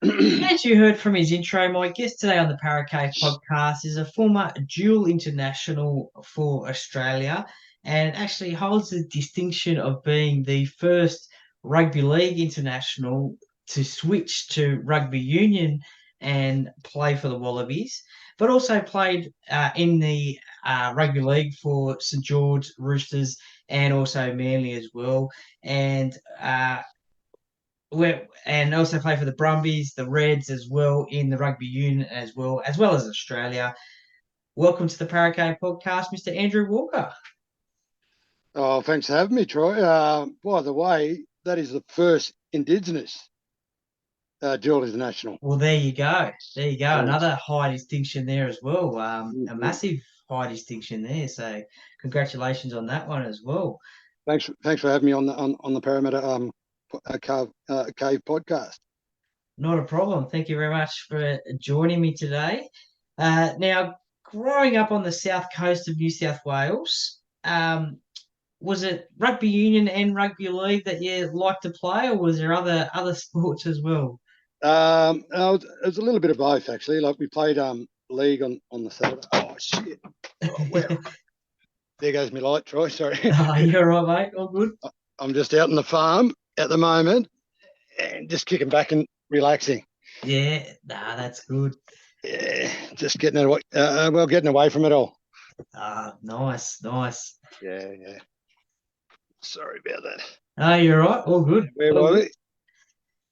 As you heard from his intro, my guest today on the Paracave podcast is a former dual international for Australia and actually holds the distinction of being the first rugby league international to switch to rugby union and play for the Wallabies, but also played in the rugby league for St George Roosters and also Manly as well. And and also play for the Brumbies, the Reds as well in the rugby union as well as Australia. Welcome to the Paracave podcast, Mr. Andrew Walker. Oh, thanks for having me, Troy. By the way, that is the first Indigenous dual international. Well, there you go. There you go. Yes. Another high distinction there as well. A Mhm. massive high distinction there. So congratulations on that one as well. Thanks for having me on the Parramatta Cave podcast. Not a problem. Thank you very much for joining me today. Now, growing up on the south coast of New South Wales, was it rugby union and rugby league that you liked to play, or was there other sports as well? It was a little bit of both actually. Like we played league on the Saturday. Oh shit! Oh, where? There goes my light, Troy. Sorry. Oh, you're right, mate. All good. I'm just out on the farm at the moment and just kicking back and relaxing. Yeah, nah, that's good. Yeah, just getting away. Getting away from it all. Ah, nice, nice. Yeah. Sorry about that. Oh, you're right. All good. Where All were good.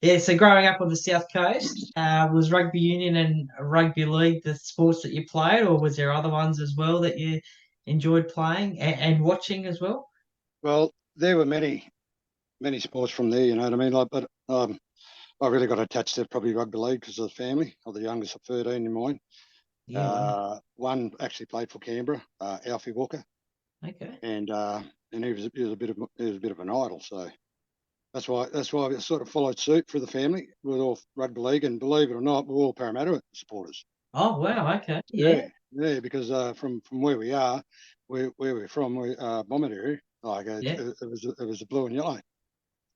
we? Yeah, so growing up on the south coast, was rugby union and rugby league the sports that you played, or was there other ones as well that you enjoyed playing and watching as well? Well, there were many sports from there. You know what I mean? Like, but I really got attached to probably rugby league because of the family. I'm the youngest of 13 in mine. Yeah, wow. One actually played for Canberra, Alfie Walker, Okay. and he was a bit of an idol. So that's why I sort of followed suit for the family with all rugby league. And believe it or not, we're all Parramatta supporters. Oh, wow. Okay. Yeah. Yeah, because from where we are, where we're from, Bombard area, like Yeah. it was the blue and yellow.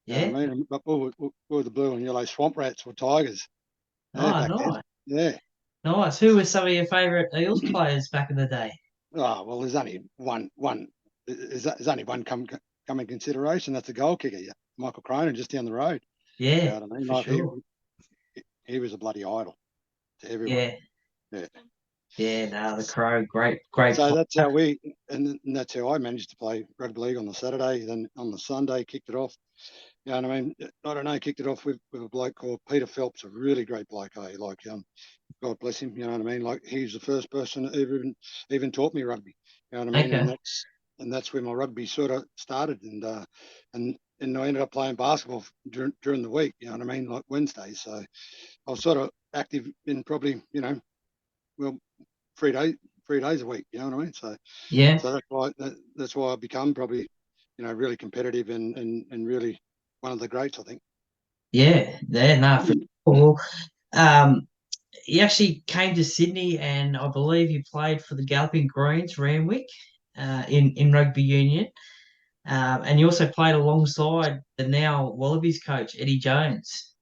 You know Yeah. what I mean? But we were the blue and yellow swamp rats or tigers. Yeah, Oh, back then. nice. Yeah. Nice. Who were some of your favourite Eels players back in the day? Oh well, there's only one. There's only one come in consideration. That's the goal kicker, yeah, Michael Cronin, just down the road. You Yeah, know what I mean? for Like sure. he was a bloody idol to everyone. Yeah. Yeah. Yeah, no, the Crow, great So that's how player. that's how I managed to play rugby league on the Saturday. Then on the Sunday, kicked it off. You know what I mean? I don't know, kicked it off with a bloke called Peter Phelps, a really great bloke. Like God bless him. You know what I mean? Like he's the first person that even taught me rugby. You know what I mean? Okay. And that's where my rugby sort of started. And I ended up playing basketball during the week. You know what I mean? Like Wednesdays. So I was sort of active in probably well 3 days 3 days a week. You know what I mean? So Yeah. so that's why I've become probably really competitive and really one of the greats, I think. Yeah. Yeah, no, for sure. Well, um, he actually came to Sydney and I believe he played for the Galloping Greens, Randwick, in rugby union. And he also played alongside the now Wallabies coach, Eddie Jones.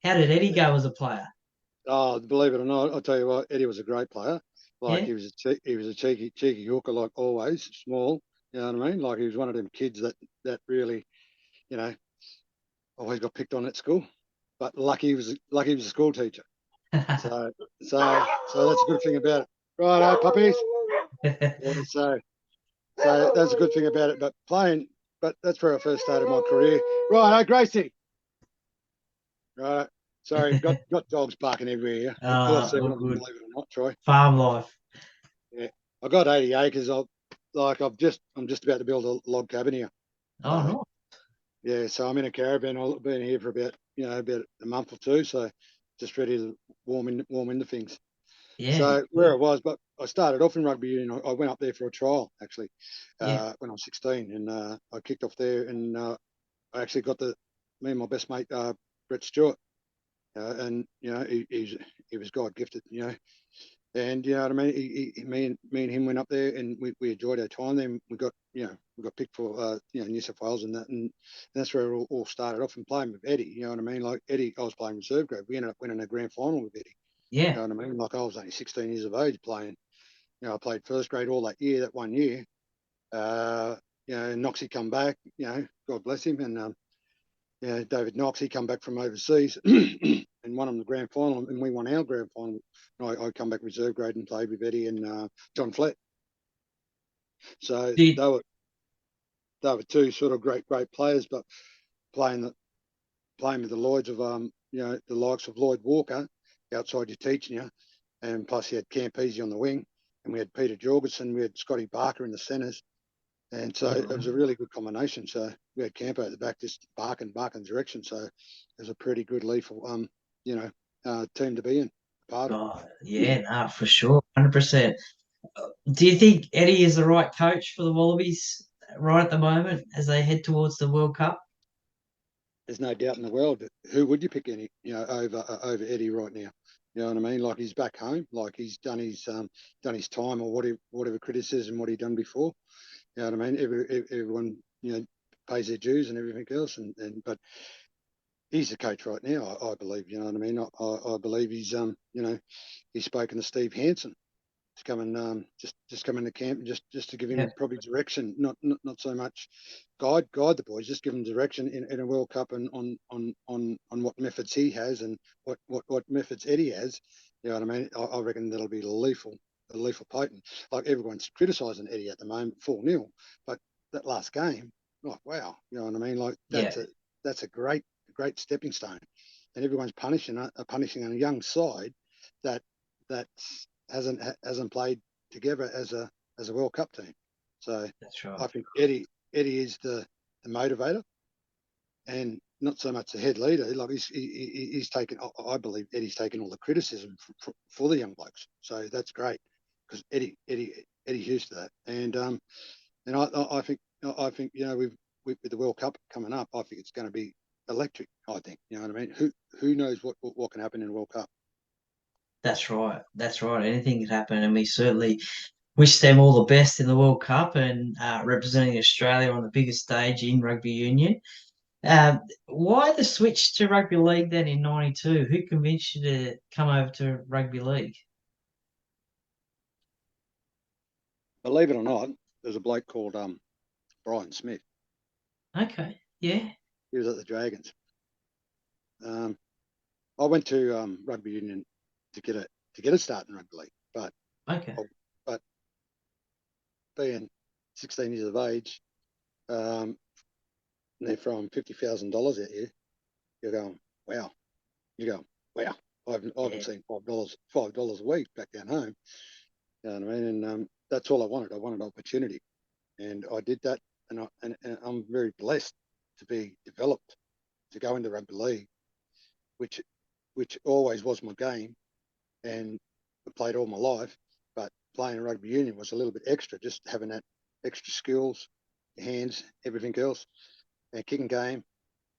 How did Eddie go as a player? Oh, believe it or not, I'll tell you what, Eddie was a great player. Like Yeah. he was a cheeky hooker, like always, small. You know what I mean? Like he was one of them kids that really, you know, always got picked on at school. But lucky he was a school teacher. So so that's a good thing about it. Right, puppies. Yeah, so that's a good thing about it. But that's where I first started my career. Right, Gracie. Right. Sorry, got dogs barking everywhere here. I've got All 7 of them, good. believe it or not, Troy. Farm life. Yeah, I got 80 acres. I'm just about to build a log cabin here. Oh, So no. yeah, so I'm in a caravan. I've been here for about a month or two. So just ready to warm into things. Yeah. So where I was, but I started off in rugby union. I went up there for a trial actually Yeah. when I was 16, and I kicked off there, and I actually got me and my best mate Brett Stewart, and he was God gifted, And you know what I mean. Me and him went up there, and we enjoyed our time. Then we got picked for New South Wales and that's where it all started off. And playing with Eddie, you know what I mean. Like Eddie, I was playing reserve grade. We ended up winning a grand final with Eddie. Yeah. You know what I mean. Like I was only 16 years of age playing. You know, I played first grade all that 1 year. Noxie come back. You know, God bless him, and David Knox, he come back from overseas and won him the grand final, and we won our grand final. And I come back reserve grade and played with Eddie and John Flett. So Did they were two sort of great players, but playing with the Lloyds of the likes of Lloyd Walker outside you teaching you, and plus you had Campese on the wing, and we had Peter Jorgensen, we had Scotty Barker in the centres. And so it was a really good combination. So we had Campo at the back, just barking direction. So it was a pretty good lethal, team to be in, part of. Oh, yeah, no, for sure, 100%. Do you think Eddie is the right coach for the Wallabies right at the moment as they head towards the World Cup? There's no doubt in the world. But who would you pick over Eddie right now? You know what I mean? Like he's back home, like he's done his time or whatever criticism what he done before. You know what I mean? Everyone pays their dues and everything else, but he's the coach right now. I believe. You know what I mean? I believe he's he's spoken to Steve Hansen to come and just come into camp and just to give him Yeah. probably direction, not so much guide the boys, just give them direction in a World Cup and on what methods he has and what methods Eddie has. You know what I mean? I reckon that'll be lethal potent. Like everyone's criticising Eddie at the moment, 4-0, but that last game, like wow, you know what I mean? Like Yeah, that's a great stepping stone, and everyone's punishing a young side that hasn't played together as a World Cup team. So that's right. I think Eddie is the motivator and not so much the head leader. Like he's taken. I believe Eddie's taken all the criticism for the young blokes. So that's great because Eddie's used to that. And I think with the World Cup coming up, I think it's going to be electric. I think you know what I mean. Who knows what can happen in a World Cup? That's right. That's right. Anything can happen, and we certainly wish them all the best in the World Cup and representing Australia on the biggest stage in rugby union. Why the switch to rugby league then in '92? Who convinced you to come over to rugby league? Believe it or not, there's a bloke called Brian Smith. Okay, yeah, He was at the Dragons. Um, I went to rugby union to get a start in rugby league, okay, but being 16 years of age, um, and they're throwing $50,000 at you. You're going, wow. You're going, wow. I haven't yeah, seen $5 a week back down home. You know what I mean? And that's all I wanted. I wanted opportunity, and I did that. And I'm very blessed to be developed to go into rugby league, which always was my game, and I played all my life. But playing rugby union was a little bit extra, just having that extra skills, hands, everything else, and kicking game.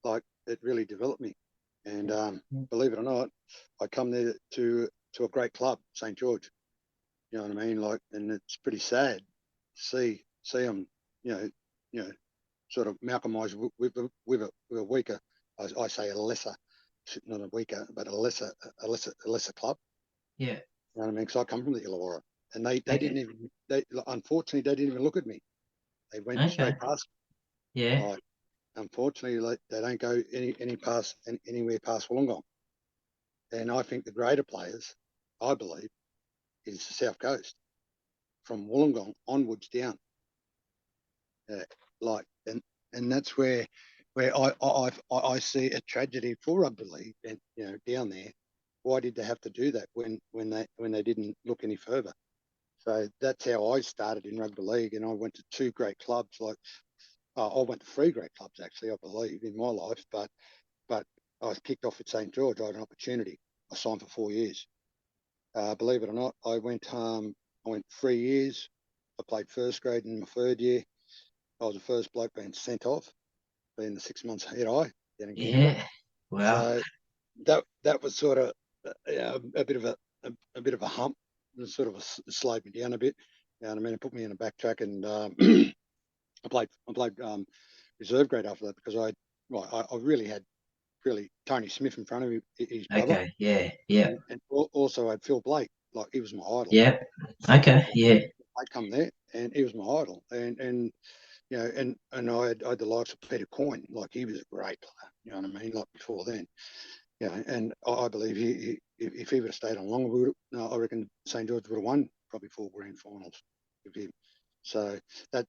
Like it really developed me. And believe it or not, I come there to a great club, St George. You know what I mean? Like, and it's pretty sad to see them, you know, you know, sort of Malcolmised with a weaker, I say a lesser, not a weaker, but a lesser club. yeah. You know what I mean? Because I come from the Illawarra, and they didn't Okay, even unfortunately they didn't even look at me. They went okay, straight past. yeah. Like unfortunately, like, they don't go anywhere past Wollongong. And I think the greater players, I believe, is the South Coast from Wollongong onwards down. Like and that's where I see a tragedy for rugby league and down there. Why did they have to do that when they didn't look any further? So that's how I started in rugby league, and I went to two great clubs. Like I went to three great clubs actually, I believe, in my life. But I was kicked off at St George. I had an opportunity. I signed for 4 years. Believe it or not, I went 3 years. I played first grade in my third year. I was the first bloke being sent off, being the 6 months head eye down in Canberra. Yeah. Wow. So that was sort of a bit of a bit of a hump, it sort of slowed me down a bit. You know what I mean? It put me in a backtrack, and I played reserve grade after that because I really had Tony Smith in front of me, his brother, Okay. Yeah. Yeah. and also I had Phil Blake, like he was my idol. Yeah. Okay. Yeah. I come there, and he was my idol, and you know, and I had the likes of Peter Coyne, like he was a great player. You know what I mean? Like before then, you know, and I believe if he would have stayed on longer, I reckon St George would have won probably 4 grand finals with him. So that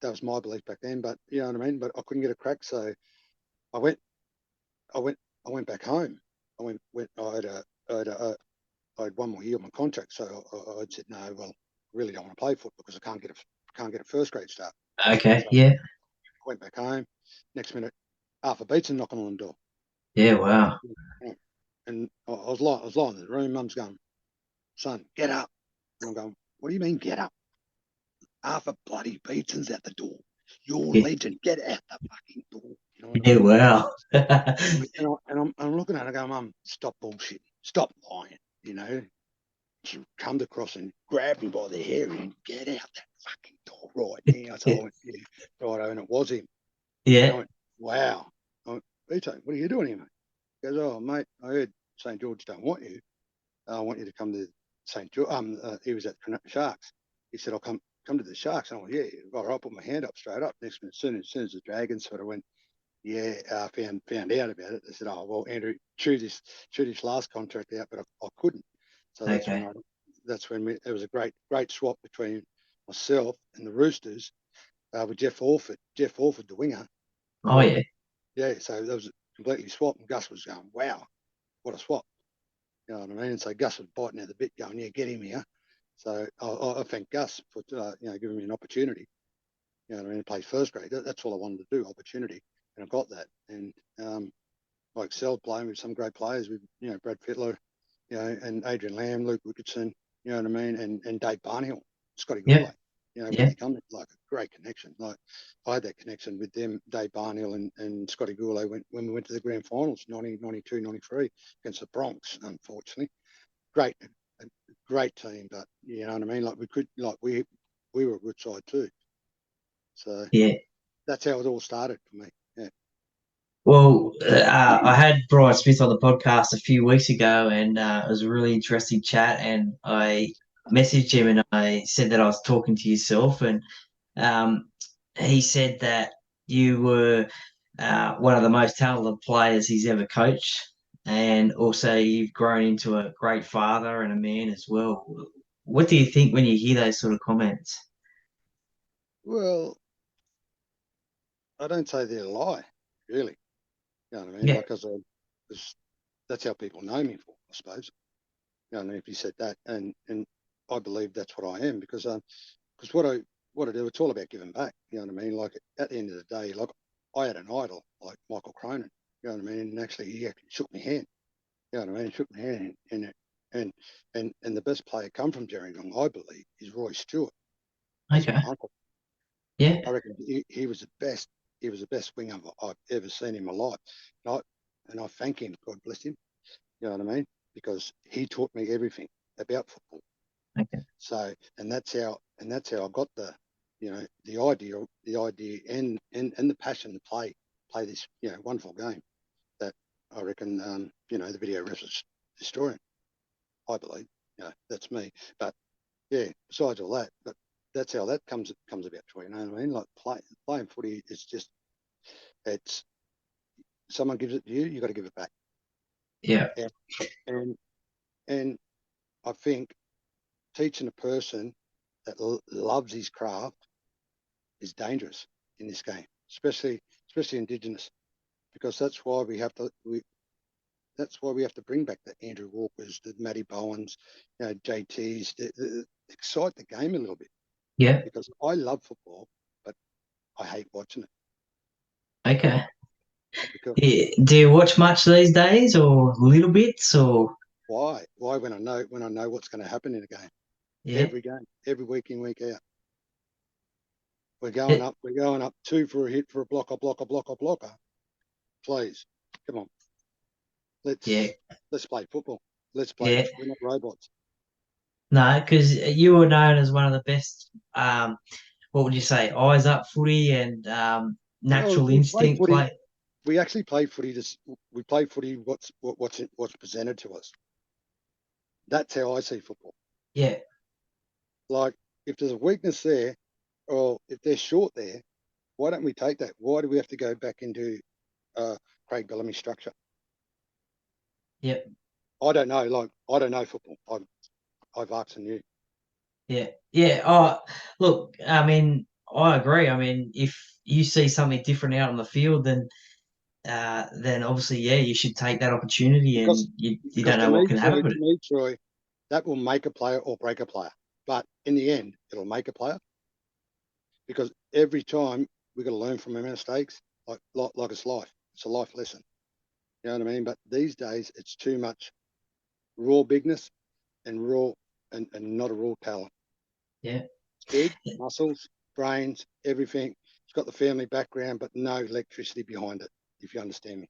was my belief back then. But you know what I mean? But I couldn't get a crack, so I went I went I went back home. I had 1 more year on my contract, so I said no. Well, I really don't want to play football because I can't get a first grade start. Okay. So Yeah. I went back home. Next minute, Arthur Beetson knocking on the door. Yeah. Wow. And I was lying in the room. Mum's going, son, get up. And I'm going, what do you mean get up? Arthur bloody Beetson's at the door. Your Yeah. legend, get out the fucking door. You know what I Yeah. mean? Wow. I'm looking at her, I go, Mum, stop bullshit, stop lying. You know, she come across and grabbed me by the hair and get out that fucking door right now. So I went, yeah, right, and it was him. And I Yeah. went, wow. I went, Beetson, what are you doing here, mate? He goes, oh, mate, I heard St. George don't want you. I want you to come to St. George. He was at Sharks. He said, I'll come to the Sharks. And I went, yeah, all right, I'll put my hand up straight up. Next minute, as soon as the Dragons sort of went, yeah, found out about it. They said, oh, well, Andrew, chew this last contract out, but I couldn't. So Okay. there was a great swap between myself and the Roosters with Jeff Orford. Jeff Orford, the winger. Oh yeah. Yeah, so that was completely swapped. And Gus was going, wow, what a swap. You know what I mean? And so Gus was biting out the bit, going, "Yeah, get him here." So I thank Gus for giving me an opportunity. You know what I mean? To play first grade. That's all I wanted to do, opportunity, and I got that. And I excelled playing with some great players, with Brad Fittler, and Adrian Lamb, Luke Ricketson. You know what I mean? And Dave Barnhill, Scotty Yep. Gourlay. You know, when Yeah. they come, like a great connection. Like I had that connection with them, Dave Barnhill and Scotty Gourlay when we went to the grand finals, 92, 93 against the Bronx, unfortunately. Great, a great team, but you know what I mean. Like we were a good side too. So Yeah. that's how it all started for me. Yeah. Well, I had Brian Smith on the podcast a few weeks ago, and it was a really interesting chat. And I messaged him and I said that I was talking to yourself, and um, he said that you were one of the most talented players he's ever coached, and also you've grown into a great father and a man as well. What do you think when you hear those sort of comments? Well, I don't say they're a lie, really. You know what I mean? Yeah. Like, because that's how people know me for, I suppose. You know what I mean? If you said that, and I believe that's what I am because what I do, it's all about giving back. You know what I mean? Like at the end of the day, like I had an idol like Michael Cronin. You know what I mean? And actually, he actually shook my hand. You know what I mean? He shook my hand, and the best player come from Gerringong, I believe, is Roy Stewart. That's Okay. my uncle. Yeah. I reckon he was the best. He was the best winger I've ever seen in my life. And I thank him. God bless him. You know what I mean? Because he taught me everything about football. Okay. So, and that's how I got the idea and the passion to play this wonderful game that I reckon the video refs destroying. I believe that's me. But yeah, besides all that, but that's how that comes about. You know what I mean? Like playing footy is just it's someone gives it to you, you got to give it back. Yeah. And and, and I think teaching a person that loves his craft is dangerous in this game, especially Indigenous, because that's why we have to bring back the Andrew Walkers, the Matty Bowens, JTs, excite the game a little bit, Yeah. because I love football, but I hate watching it Okay. because Yeah. Do you watch much these days, or little bits, or why when I know what's going to happen in a yeah? game, every week in week out, It, we're going up two for a hit for a blocker. Please, come on, yeah. let's play football. Let's play. Yeah. We're not robots. No, because you were known as one of the best. What would you say? Eyes up footy and Well, natural we play instinct footy. play. We actually play footy. We play footy. What's presented to us. That's how I see football. Yeah, Like if there's a weakness there, or if they're short there, why don't we take that? Why do we have to go back into Craig Bellamy's structure? yeah, I don't know. Like I don't know football. I've asked you. yeah, yeah. Oh, look, I mean, I agree. I mean, if you see something different out on the field, then obviously, yeah, you should take that opportunity, and because you because don't know what can happen with To it. me, Troy, that will make a player or break a player. But in the end, it'll make a player because every time we got to learn from our mistakes. Like it's life. It's a life lesson. You know what I mean? But these days, it's too much raw bigness and raw and not a raw talent. Yeah, It's big, muscles, brains, everything. It's got the family background, but no electricity behind it. If you understand me.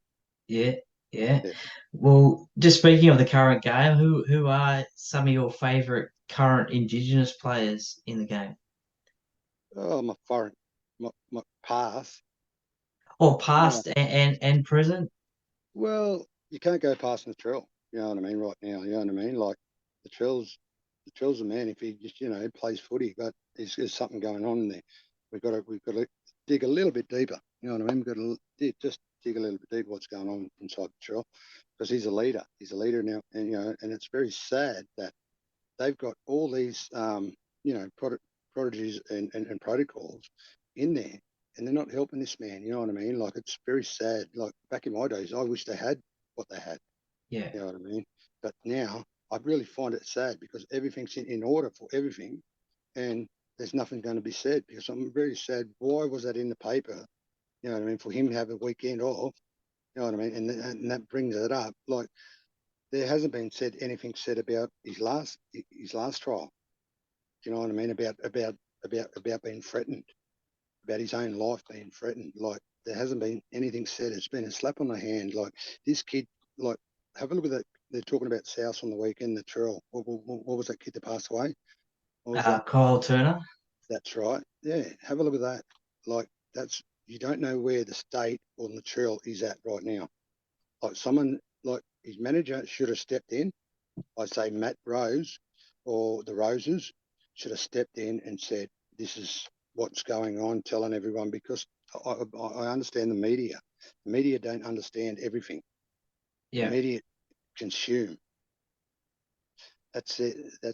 yeah, yeah. Yeah. Well, just speaking of the current game, who are some of your favourite current Indigenous players in the game, Oh, my foreign, my past. or No. past and present? Well, you can't go past the trail. You know what I mean? Right now, you know what I mean? Like the trail's a man. If he just plays footy, but there's something going on there. We've got to dig a little bit deeper. You know what I mean? We've got to just dig a little bit deeper. What's going on inside the trail? Because he's a leader. He's a leader now, and and it's very sad that they've got all these prodigies and protocols in there, and they're not helping this man. You know what I mean? Like it's very sad. Like back in my days, I wish they had what they had. Yeah, You know what I mean? But now I really find it sad because everything's in order for everything, and there's nothing going to be said because I'm very sad. Why was that in the paper? You know what I mean? For him to have a weekend off. You know what I mean? And that brings it up. Like there hasn't been said anything said about his last trial. Do you know what I mean? About being threatened, about his own life being threatened. Like there hasn't been anything said. It's been a slap on the hand. Like this kid, like have a look at that. They're talking about South on the weekend, the trail. What was that kid that passed away? What was that? Kyle Turner. That's right. Yeah, have a look at that. Like that's you don't know where the state or the trail is at right now. Like someone like his manager should have stepped in. I say Matt Rose or the Roses should have stepped in and said, "This is what's going on," telling everyone because I understand the media. The media don't understand everything. The Yeah, media consume. That's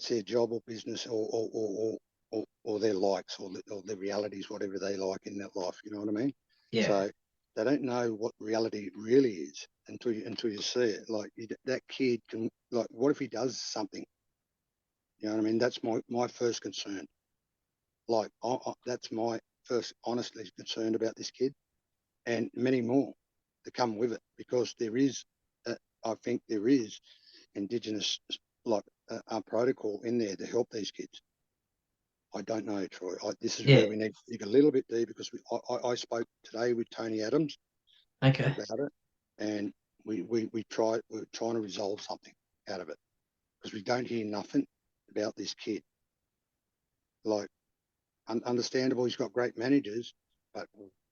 their job or business or their likes or their realities, whatever they like in that life. You know what I mean? yeah, So they don't know what reality really is until you see it. Like that kid can like, what if he does something? You know what I mean? That's my first concern. Like that's my first honestly concerned about this kid and many more to come with it because there is, I think there is Indigenous like a protocol in there to help these kids. I don't know, Troy. This is yeah. where we need to dig a little bit deep because I spoke today with Tony Adams Okay. about it, and we're trying to resolve something out of it because we don't hear nothing about this kid. Like understandable, he's got great managers, but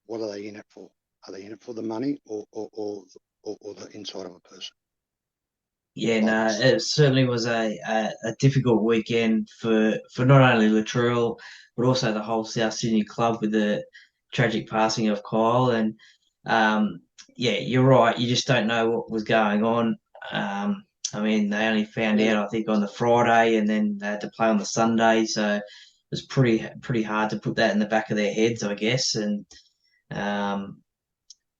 what are they in it for? Are they in it for the money or the inside of a person? Yeah, Like no, it's it certainly was a difficult weekend for not only Latrell but also the whole South Sydney club with the tragic passing of Kyle. And yeah, you're right. You just don't know what was going on. I mean, they only found yeah, out I think on the Friday, and then they had to play on the Sunday, so it was pretty hard to put that in the back of their heads, I guess. And um,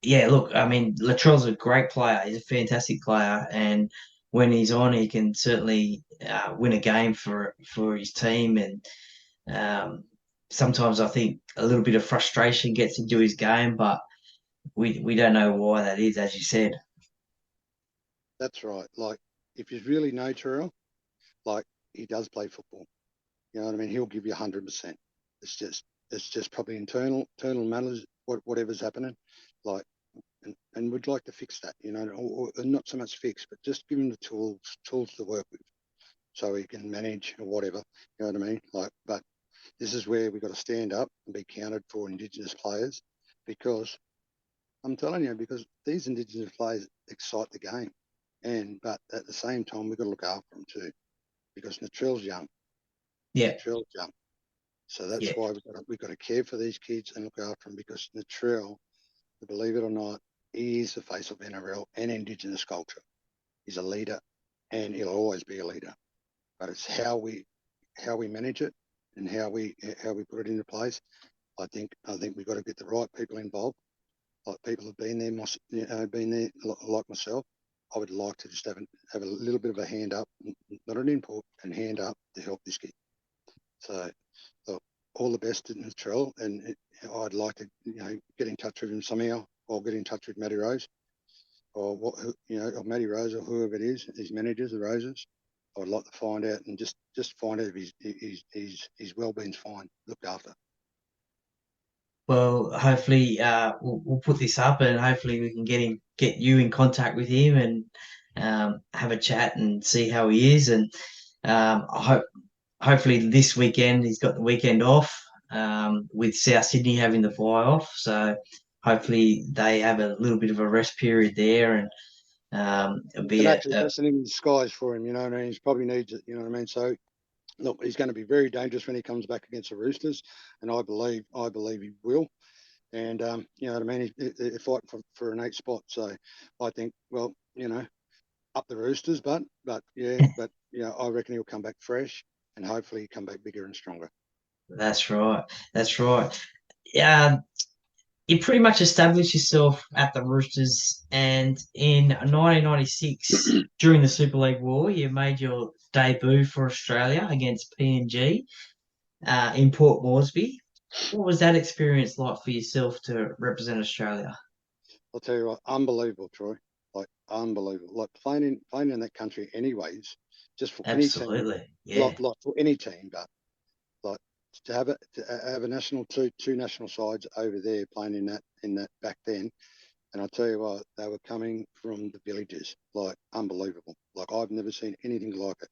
yeah, look, I mean, Latrell's a great player. He's a fantastic player, and when he's on, he can certainly win a game for his team. And um, sometimes I think a little bit of frustration gets into his game, but we don't know why that is, as you said. that's right. Like if he's really natural, like he does play football. You know what I mean? He'll give you 100%. It's just probably internal matters, whatever's happening. Like and we'd like to fix that, or not so much fix, but just give him the tools to work with. so he can manage or whatever. You know what I mean? Like, but this is where we've got to stand up and be counted for Indigenous players, because I'm telling you, because these Indigenous players excite the game, but at the same time we've got to look after them too, because Natrell's young. Yeah, Natrell's young. So that's yeah. why we've got to care for these kids and look after them, because Natrell, believe it or not, he is the face of NRL and Indigenous culture. He's a leader, and he'll always be a leader. But it's how we manage it and how we put it into place. I think we've got to get the right people involved, like people who've been there, been there like myself. I would like to just have a little bit of a hand up, not an input, and hand up to help this kid. So, look, all the best in Natrell, and I'd like to, get in touch with him somehow, or get in touch with Matty Rose, or or Matty Rose, or whoever it is, his managers, the Roses. I'd like to find out and just find out if his well-being's fine, looked after. Well, hopefully, we'll put this up, and hopefully we can get you in contact with him, and have a chat and see how he is. And I hope hopefully this weekend he's got the weekend off, with South Sydney having the fly off. So hopefully they have a little bit of a rest period there, and it'll It's be an actual blessing in disguise for him, you know what I mean? He probably needs it, you know what I mean? So look, he's going to be very dangerous when he comes back against the Roosters, and I believe he will. And you know what I mean? They're fighting for an 8 spot. So I think, well, up the Roosters, but I reckon he'll come back fresh, and hopefully come back bigger and stronger. That's right. That's right. Yeah, you pretty much established yourself at the Roosters, and in 1996, during the Super League War, you made your debut for Australia against PNG, in Port Moresby. What was that experience like for yourself to represent Australia? I'll tell you what, unbelievable, Troy. Like unbelievable. Like playing in that country, anyways, just for any team, Absolutely. Yeah. like for any team, but like to have a national two national sides over there playing in that back then. And I tell you what, they were coming from the villages, like unbelievable. Like I've never seen anything like it.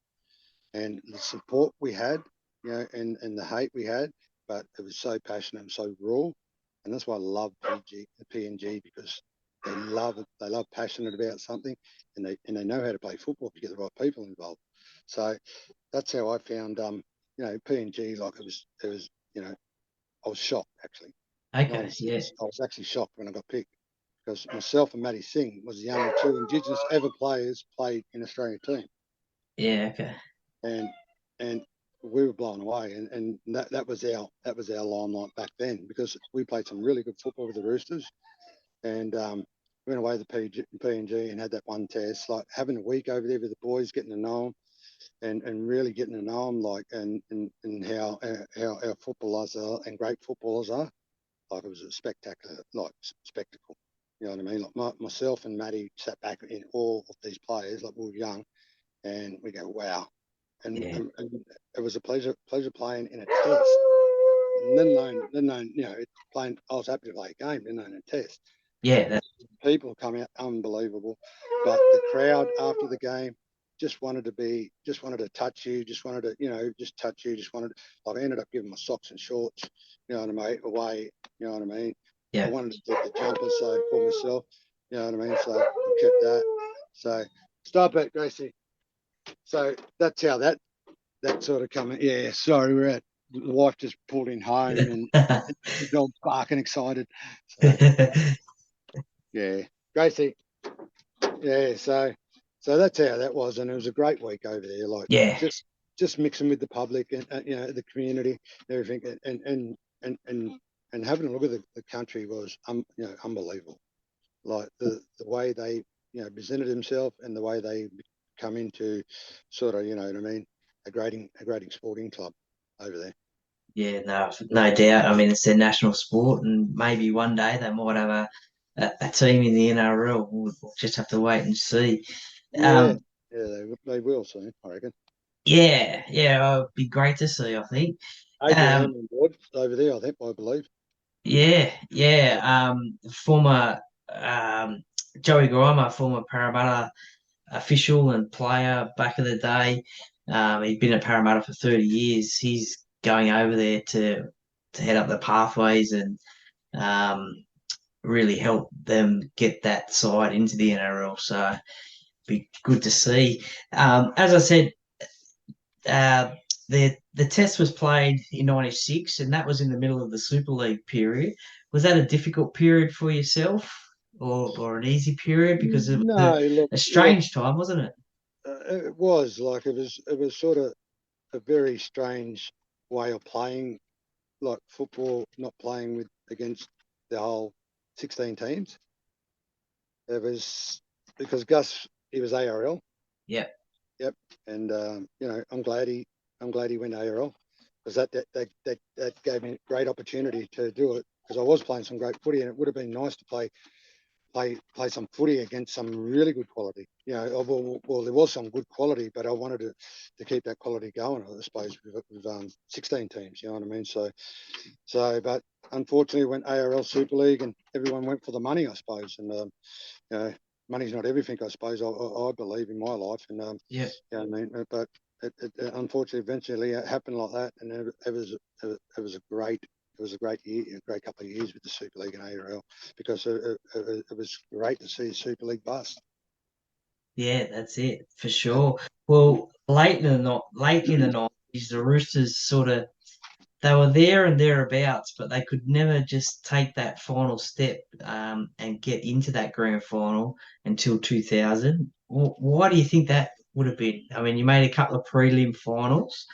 And the support we had, and the hate we had, but it was so passionate and so raw. And that's why I love PNG, because they love it. They love passionate about something, and they know how to play football to get the right people involved. So that's how I found PNG. Like it was I was shocked actually. Okay. Yeah. 96. I was actually shocked when I got picked, because myself and Matty Singh was the only two Indigenous ever players played in Australian team, Yeah. Okay. and and we were blown away, and that was our limelight back then, because we played some really good football with the Roosters, and went away to PNG and had that one test, like having a week over there with the boys, getting to know them, and really getting to know them, like and how our footballers are, and great footballers are. Like it was a spectacular, like spectacle. You know what I mean? Like myself and Matty sat back in awe of these players, like we were young, and we go, wow. And, Yeah. and, and it was a pleasure playing in a test. Let alone, playing. I was happy to play a game, let alone a test. Yeah. But people come out unbelievable. But the crowd after the game just wanted to touch you, just wanted to, just touch you, just wanted. Like I ended up giving my socks and shorts, you know what I mean, away. You know what I mean. I Yeah. wanted to get the jumper, so for myself, you know what I mean. So I kept that. So stop it, Gracie. So that's how that sort of come. Yeah, sorry, we're at. The wife just pulled in home, and the dog's barking excited. So yeah, Gracie. Yeah, so that's how that was, and it was a great week over there. Like Yeah. just mixing with the public, and the community, and everything, and having a look at the country was unbelievable. Like the way they presented themselves, and the way they come into sort of, you know what I mean, a grading sporting club over there. Yeah, no doubt. I mean, it's their national sport, and maybe one day they might have a team in the NRL. We'll just have to wait and see. Yeah, Um, yeah, they will soon, I reckon. yeah, it'd be great to see, I think. Abraham Um, on board over there, I believe. yeah. Former Joey Grima, former Parramatta official and player back in the day. He'd been at Parramatta for 30 years. He's going over there to head up the pathways and um, really help them get that side into the NRL. So be good to see. As I said, uh, the test was played in '96, and that was in the middle of the Super League period. Was that a difficult period for yourself, or an easy period? Because it was No, a look, strange time, wasn't it? it was like it was sort of a very strange way of playing, like football, not playing with against the whole 16 teams. It was because Gus, he was ARL. Yeah, Yep, and I'm glad he went ARL because that gave me a great opportunity to do it because I was playing some great footy and it would have been nice to play some footy against some really good quality. Well, there was some good quality, but I wanted to keep that quality going. I suppose with 16 teams. You know what I mean? But unfortunately, went ARL Super League and everyone went for the money. I suppose, and you know, money's not everything. I suppose I believe in my life, and yeah, I mean, but it unfortunately eventually it happened like that, and it was a great. It was a great year, a great couple of years with the Super League and ARL because it was great to see Super League bust. yeah. That's it for sure. Well, late in the '90s, the Roosters sort of they were there and thereabouts, but they could never just take that final step and get into that grand final until 2000. Why do you think that would have been? I mean, you made a couple of prelim finals.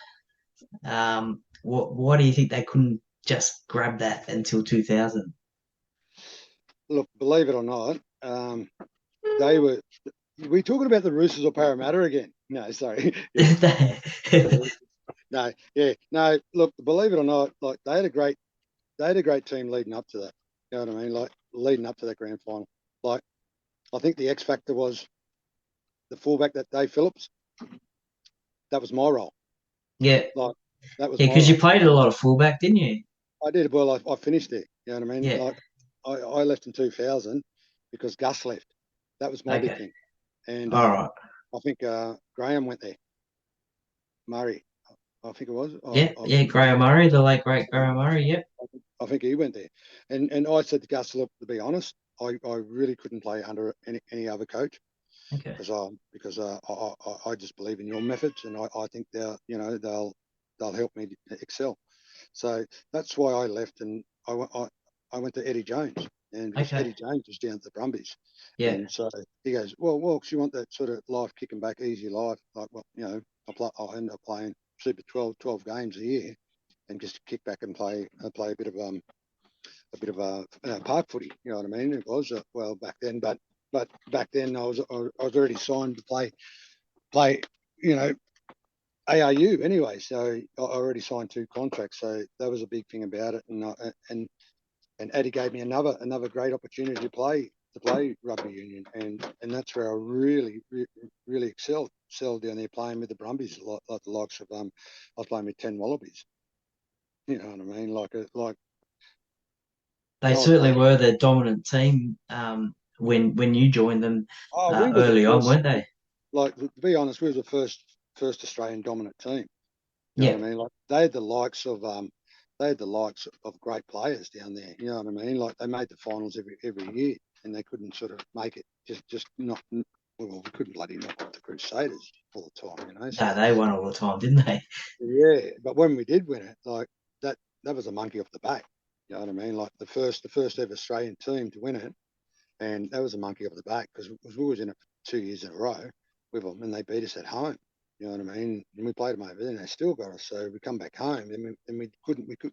Why do you think they couldn't just grab that until 2000? Look, believe it or not, they were. We talking about the Roosters or Parramatta again? No, sorry. Yeah, no, yeah, no. Look, believe it or not, like they had a great team leading up to that. You know what I mean? Like leading up to that grand final. Like I think the X factor was the fullback that Dave Phillips. That was my role. Yeah, Like that was yeah, my because you role. played a lot of fullback, didn't you? I did well. I finished there. You know what I mean? Yeah. Like I left in 2000 because Gus left. That was my big Okay. thing. And All right. I think Graham went there. Murray, I think it was. Yeah, yeah. Graham Murray, the late great Graham Murray. Yep. I think he went there. And I said to Gus, look, to be honest, I really couldn't play under any other coach Okay. because I just believe in your methods and I think they'll help me excel. So that's why I left and I went to Eddie Jones. And because Okay. Eddie Jones was down at the Brumbies. Yeah. And so he goes, well, because you want that sort of life kicking back, easy life. Like, well, I ended up playing Super 12 games a year and just kick back and play a bit of park footy. You know what I mean? It was well back then, but back then I was already signed to play. You know, ARU anyway. So I already signed 2 contracts. So that was a big thing about it. And Eddie gave me another great opportunity to play rugby union, and that's where I really excelled down there playing with the Brumbies, like the likes of I was playing with 10 Wallabies. You know what I mean? Like They I was certainly playing. were the dominant team when you joined them Oh, we were the early on, first. weren't they? Like to be honest, we were the first Australian dominant team. You know Yeah. what I mean? Like they had the likes of great players down there. You know what I mean? Like they made the finals every year, and they couldn't sort of make it. Just not. Well, we couldn't bloody knock off the Crusaders all the time. You know. No, So they won all the time, didn't they? yeah, but when we did win it, like that was a monkey off the back. You know what I mean? Like the first ever Australian team to win it, and that was a monkey off the back because we was in it for 2 years in a row with them, and they beat us at home. You know what I mean? And we played them over there, and they still got us. So we come back home, and we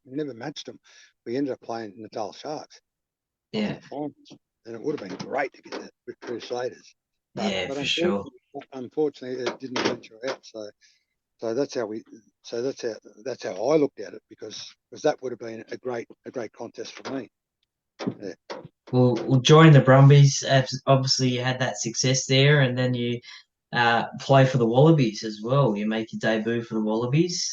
never matched them. We ended up playing Natal Sharks, like in Yeah. the finals, and it would have been great to get that with Crusaders, but Yeah, but for sure. unfortunately, it didn't venture out. So that's how we. So that's how I looked at it because that would have been a great contest for me. Yeah. We'll join the Brumbies. Obviously, you had that success there, and then you play for the Wallabies as well. You make your debut for the Wallabies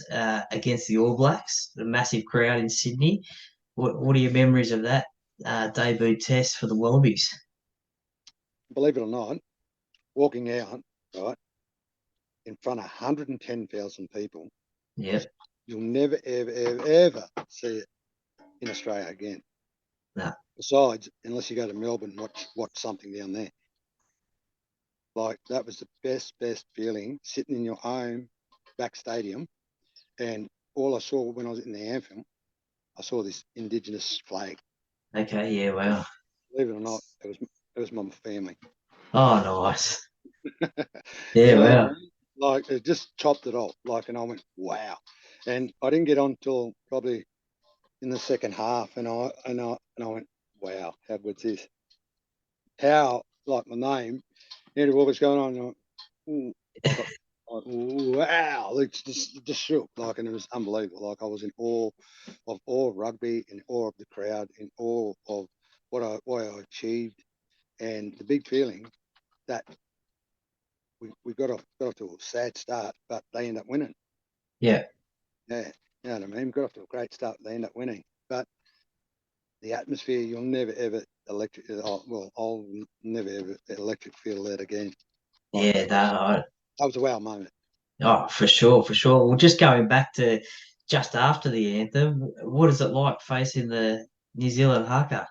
against the All Blacks, the massive crowd in Sydney. What are your memories of that debut test for the Wallabies? Believe it or not, walking out, right, in front of 110,000 people. Yep. You'll never, ever, ever, ever see it in Australia again. No. Besides, unless you go to Melbourne and watch something down there. Like, that was the best feeling, sitting in your home back stadium, and all I saw when I was in the anthem, I saw this Indigenous flag. Okay. Yeah. Wow. Believe it or not, it was my family. Oh, nice. You Yeah. know what I Wow. mean? Like, it just chopped it off. Like, and I went, wow. And I didn't get on till probably in the second half, and I went, wow, how good's this? How, like, my name, Andrew, what was going on? And I went, I got, like, wow, it's just shook, like, and it was unbelievable. Like, I was in awe of rugby, in awe of the crowd, in awe of what I achieved, and the big feeling that we got off to a sad start, but they end up winning. Yeah. Yeah, you know what I mean? We got off to a great start, they end up winning. But the atmosphere, you'll never ever I'll never ever electric feel that again. Like, Yeah. That. that was a wow moment. Oh, for sure, for sure. Well, just going back to just after the anthem, what is it like facing the New Zealand haka?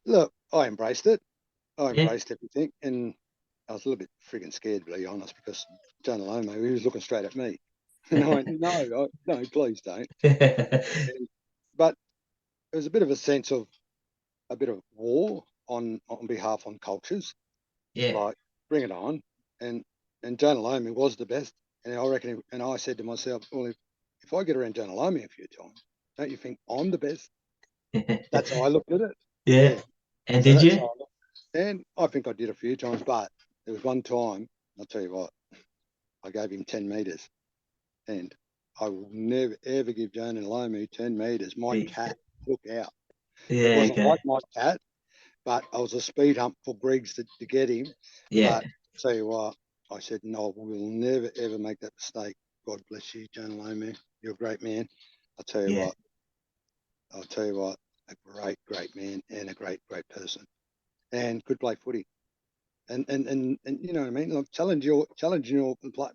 Look, I embraced it. I Yeah. embraced everything, and I was a little bit frigging scared, to be honest, because John Alome, he was looking straight at me. And I went, no, please don't. And, but it was a bit of a sense of a bit of war on behalf on cultures, Yeah. like, bring it on. And John Alome was the best. And I reckon, and I said to myself, well, if I get around John Alome a few times, don't you think I'm the best? That's how I looked at it. Yeah. Yeah. And So did that's you? how I looked. And I think I did a few times, but there was one time, I'll tell you what, I gave him 10 metres, and I will never, ever give John Alome 10 metres. My cat took out. It Yeah, wasn't okay. like my cat, but I was a speed hump for Griggs to get him. Yeah. But I'll tell you what, I said, no, we'll never, ever make that mistake. God bless you, John Alome. You're a great man. I'll tell you Yeah. what, I'll tell you what, a great man and a great person, and could play footy. And you know what I mean? Like, challenging your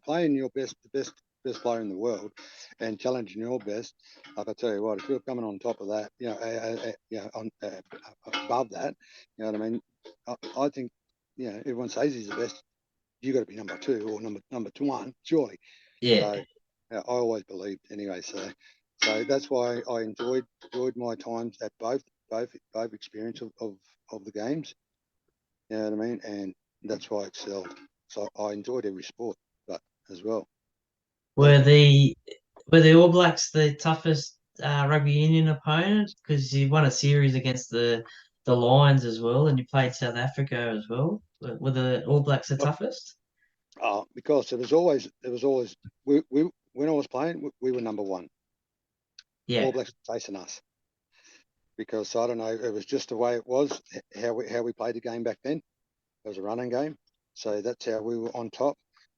playing your best, the best player in the world, and challenging your best. Like, I tell you what, if you're coming on top of that, above that, you know what I mean? I think, everyone says he's the best. You got to be number two or number one, surely. Yeah. So, I always believed anyway. So that's why I enjoyed my times at both experience of the games. You know what I mean? And that's why I excelled. So I enjoyed every sport, but as well. Were But the were the All Blacks the toughest rugby union opponent? Because you won a series against the Lions as well, and you played South Africa as well. Were the All Blacks the toughest? because there was always we when I was playing, we were number one. All Yeah. Blacks were chasing us, because I don't know, it was just the way it was, how we played the game back then. It was a running game, so that's how we were on top.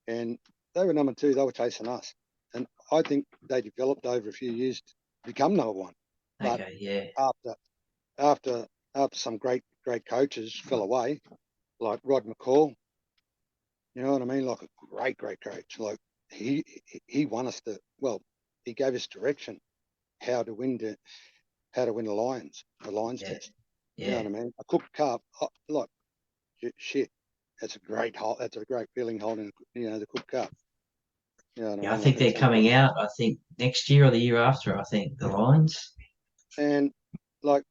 And they were number two. They were chasing us, and I think they developed over a few years to become number one. But Okay. Yeah. after after after some great coaches fell away, like Rod McCall, you know what I mean, like a great coach. Like, he won us he gave us direction how to win the Lions Yeah. test. You know Yeah. what I mean? A Cook Cup, like, shit. That's a great feeling holding, the Cook Cup. You know what I Yeah. I mean? Like, think it's they're something. coming out. I think next year or the year after. I think the Lions. And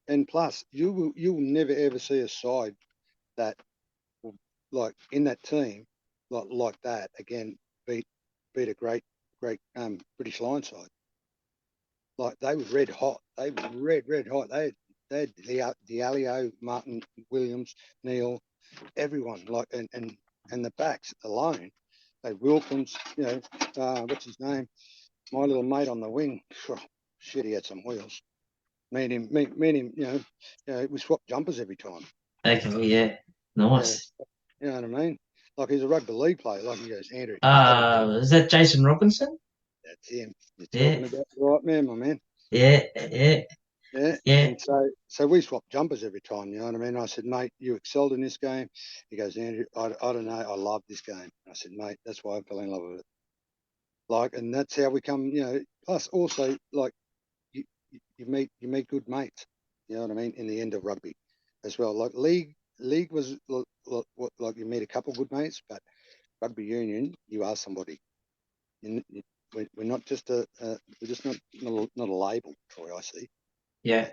and plus, you'll never ever see a side that will, like, in that team, like that again, beat beat a great British Lions side. Like, they were red hot. They were red hot. They had Diallo, Martin Williams, Neil, everyone, like, and the backs alone. They Wilkins, what's his name? My little mate on the wing. Shit, he had some wheels. Me and him, we swapped jumpers every time. Okay. Yeah. Yeah, Nice. you know what I mean? Like, he's a rugby league player. Like, he goes, Andrew, have a beer. Is that Jason Robinson? That's him. You're Yeah. talking about the right man, my man. Yeah. Yeah. Yeah. Yeah. And so we swapped jumpers every time, you know what I mean? I said, mate, you excelled in this game. He goes, Andrew, I don't know, I love this game. I said, mate, that's why I fell in love with it. Like, and that's how we come, you know, plus also like you meet good mates, you know what I mean, in the end of rugby as well. Like league was like you meet a couple good mates, but rugby union, you are somebody. We're not just we're just not a label, Troy, I see. Yeah.